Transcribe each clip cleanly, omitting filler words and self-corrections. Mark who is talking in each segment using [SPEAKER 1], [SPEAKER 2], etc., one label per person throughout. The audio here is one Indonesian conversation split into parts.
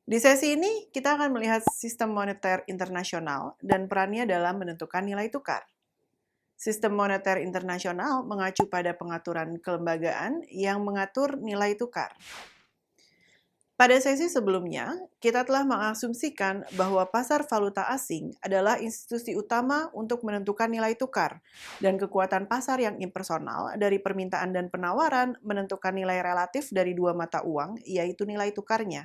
[SPEAKER 1] Di sesi ini, kita akan melihat sistem moneter internasional dan perannya dalam menentukan nilai tukar. Sistem moneter internasional mengacu pada pengaturan kelembagaan yang mengatur nilai tukar. Pada sesi sebelumnya, kita telah mengasumsikan bahwa pasar valuta asing adalah institusi utama untuk menentukan nilai tukar, dan kekuatan pasar yang impersonal dari permintaan dan penawaran menentukan nilai relatif dari dua mata uang, yaitu nilai tukarnya.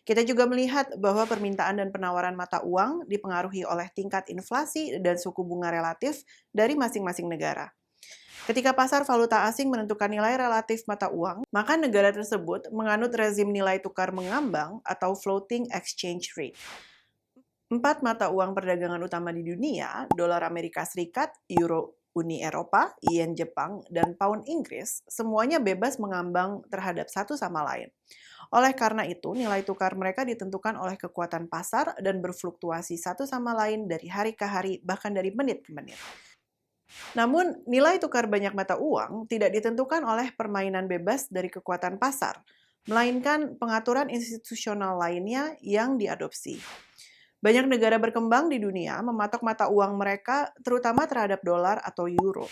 [SPEAKER 1] Kita juga melihat bahwa permintaan dan penawaran mata uang dipengaruhi oleh tingkat inflasi dan suku bunga relatif dari masing-masing negara. Ketika pasar valuta asing menentukan nilai relatif mata uang, maka negara tersebut menganut rezim nilai tukar mengambang atau floating exchange rate. 4 mata uang perdagangan utama di dunia, dolar Amerika Serikat, euro Uni Eropa, yen Jepang, dan pound Inggris, semuanya bebas mengambang terhadap satu sama lain. Oleh karena itu, nilai tukar mereka ditentukan oleh kekuatan pasar dan berfluktuasi satu sama lain dari hari ke hari, bahkan dari menit ke menit. Namun, nilai tukar banyak mata uang tidak ditentukan oleh permainan bebas dari kekuatan pasar, melainkan pengaturan institusional lainnya yang diadopsi. Banyak negara berkembang di dunia mematok mata uang mereka terutama terhadap dolar atau euro.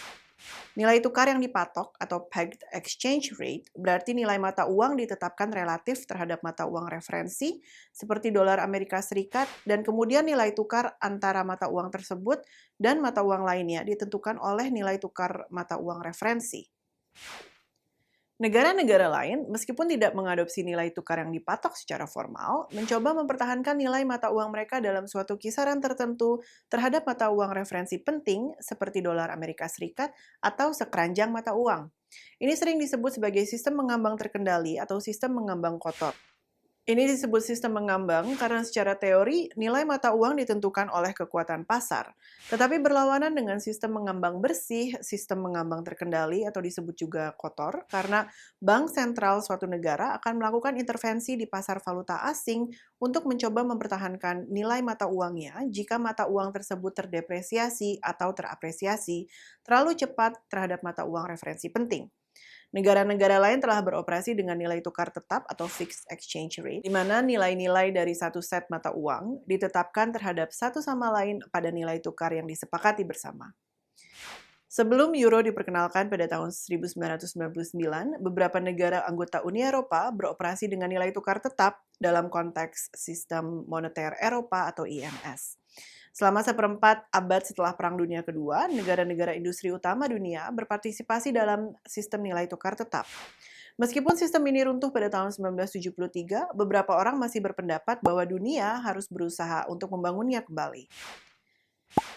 [SPEAKER 1] Nilai tukar yang dipatok atau pegged exchange rate berarti nilai mata uang ditetapkan relatif terhadap mata uang referensi seperti dolar Amerika Serikat dan kemudian nilai tukar antara mata uang tersebut dan mata uang lainnya ditentukan oleh nilai tukar mata uang referensi. Negara-negara lain, meskipun tidak mengadopsi nilai tukar yang dipatok secara formal, mencoba mempertahankan nilai mata uang mereka dalam suatu kisaran tertentu terhadap mata uang referensi penting seperti dolar Amerika Serikat atau sekeranjang mata uang. Ini sering disebut sebagai sistem mengambang terkendali atau sistem mengambang kotor. Ini disebut sistem mengambang karena secara teori nilai mata uang ditentukan oleh kekuatan pasar, tetapi berlawanan dengan sistem mengambang bersih, sistem mengambang terkendali atau disebut juga kotor, karena bank sentral suatu negara akan melakukan intervensi di pasar valuta asing untuk mencoba mempertahankan nilai mata uangnya jika mata uang tersebut terdepresiasi atau terapresiasi terlalu cepat terhadap mata uang referensi penting. Negara-negara lain telah beroperasi dengan nilai tukar tetap atau fixed exchange rate, di mana nilai-nilai dari satu set mata uang ditetapkan terhadap satu sama lain pada nilai tukar yang disepakati bersama. Sebelum euro diperkenalkan pada tahun 1999, beberapa negara anggota Uni Eropa beroperasi dengan nilai tukar tetap dalam konteks sistem moneter Eropa atau IMS. Selama seperempat abad setelah Perang Dunia Kedua, negara-negara industri utama dunia berpartisipasi dalam sistem nilai tukar tetap. Meskipun sistem ini runtuh pada tahun 1973, beberapa orang masih berpendapat bahwa dunia harus berusaha untuk membangunnya kembali.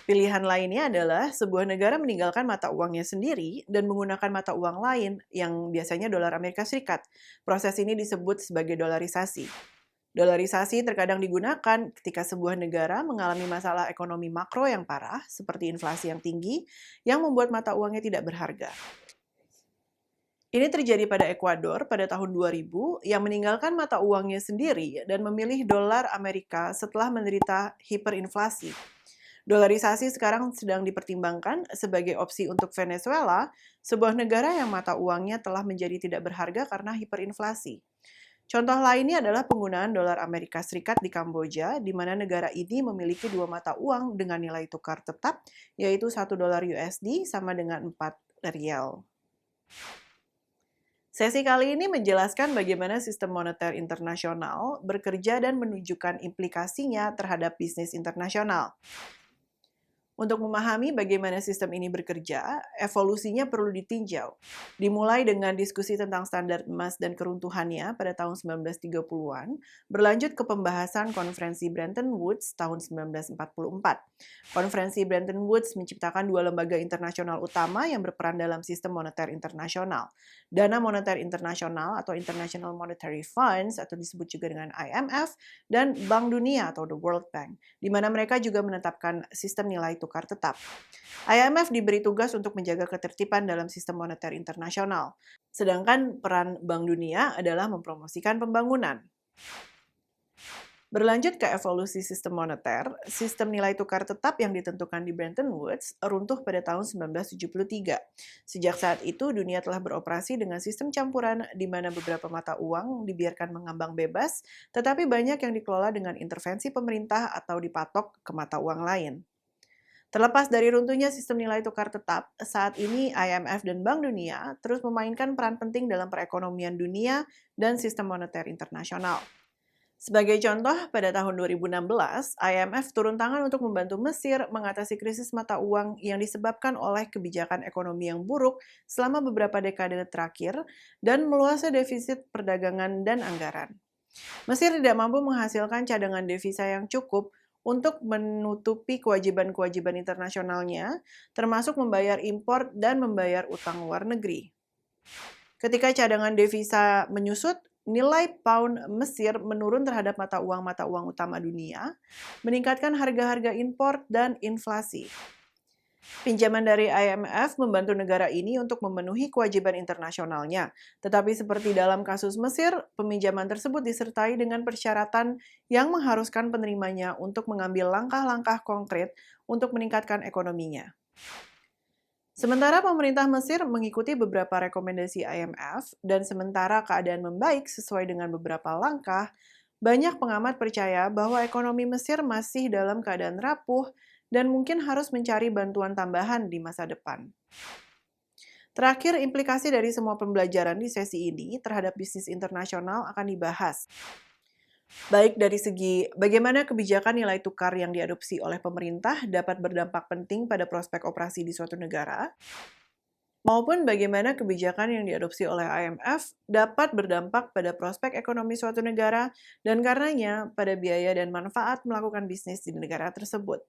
[SPEAKER 1] Pilihan lainnya adalah sebuah negara meninggalkan mata uangnya sendiri dan menggunakan mata uang lain yang biasanya dolar Amerika Serikat. Proses ini disebut sebagai dolarisasi. Dolarisasi terkadang digunakan ketika sebuah negara mengalami masalah ekonomi makro yang parah, seperti inflasi yang tinggi, yang membuat mata uangnya tidak berharga. Ini terjadi pada Ekuador pada tahun 2000 yang meninggalkan mata uangnya sendiri dan memilih dolar Amerika setelah menderita hiperinflasi. Dolarisasi sekarang sedang dipertimbangkan sebagai opsi untuk Venezuela, sebuah negara yang mata uangnya telah menjadi tidak berharga karena hiperinflasi. Contoh lainnya adalah penggunaan dolar Amerika Serikat di Kamboja, di mana negara ini memiliki dua mata uang dengan nilai tukar tetap, yaitu 1 dolar USD sama dengan 4 rial. Sesi kali ini menjelaskan bagaimana sistem moneter internasional bekerja dan menunjukkan implikasinya terhadap bisnis internasional. Untuk memahami bagaimana sistem ini bekerja, evolusinya perlu ditinjau. Dimulai dengan diskusi tentang standar emas dan keruntuhannya pada tahun 1930-an, berlanjut ke pembahasan konferensi Bretton Woods tahun 1944. Konferensi Bretton Woods menciptakan dua lembaga internasional utama yang berperan dalam sistem moneter internasional. Dana Moneter Internasional atau International Monetary Funds atau disebut juga dengan IMF, dan Bank Dunia atau The World Bank, di mana mereka juga menetapkan sistem nilai tukar tetap. IMF diberi tugas untuk menjaga ketertiban dalam sistem moneter internasional, sedangkan peran Bank Dunia adalah mempromosikan pembangunan. Berlanjut ke evolusi sistem moneter, sistem nilai tukar tetap yang ditentukan di Bretton Woods runtuh pada tahun 1973. Sejak saat itu, dunia telah beroperasi dengan sistem campuran di mana beberapa mata uang dibiarkan mengambang bebas, tetapi banyak yang dikelola dengan intervensi pemerintah atau dipatok ke mata uang lain. Terlepas dari runtuhnya sistem nilai tukar tetap, saat ini IMF dan Bank Dunia terus memainkan peran penting dalam perekonomian dunia dan sistem moneter internasional. Sebagai contoh, pada tahun 2016, IMF turun tangan untuk membantu Mesir mengatasi krisis mata uang yang disebabkan oleh kebijakan ekonomi yang buruk selama beberapa dekade terakhir dan meluasnya defisit perdagangan dan anggaran. Mesir tidak mampu menghasilkan cadangan devisa yang cukup untuk menutupi kewajiban-kewajiban internasionalnya, termasuk membayar impor dan membayar utang luar negeri. Ketika cadangan devisa menyusut, nilai pound Mesir menurun terhadap mata uang utama dunia, meningkatkan harga-harga impor dan inflasi. Pinjaman dari IMF membantu negara ini untuk memenuhi kewajiban internasionalnya. Tetapi seperti dalam kasus Mesir, peminjaman tersebut disertai dengan persyaratan yang mengharuskan penerimanya untuk mengambil langkah-langkah konkret untuk meningkatkan ekonominya. Sementara pemerintah Mesir mengikuti beberapa rekomendasi IMF dan sementara keadaan membaik sesuai dengan beberapa langkah, banyak pengamat percaya bahwa ekonomi Mesir masih dalam keadaan rapuh dan mungkin harus mencari bantuan tambahan di masa depan. Terakhir, implikasi dari semua pembelajaran di sesi ini terhadap bisnis internasional akan dibahas. Baik dari segi bagaimana kebijakan nilai tukar yang diadopsi oleh pemerintah dapat berdampak penting pada prospek operasi di suatu negara, maupun bagaimana kebijakan yang diadopsi oleh IMF dapat berdampak pada prospek ekonomi suatu negara dan karenanya pada biaya dan manfaat melakukan bisnis di negara tersebut.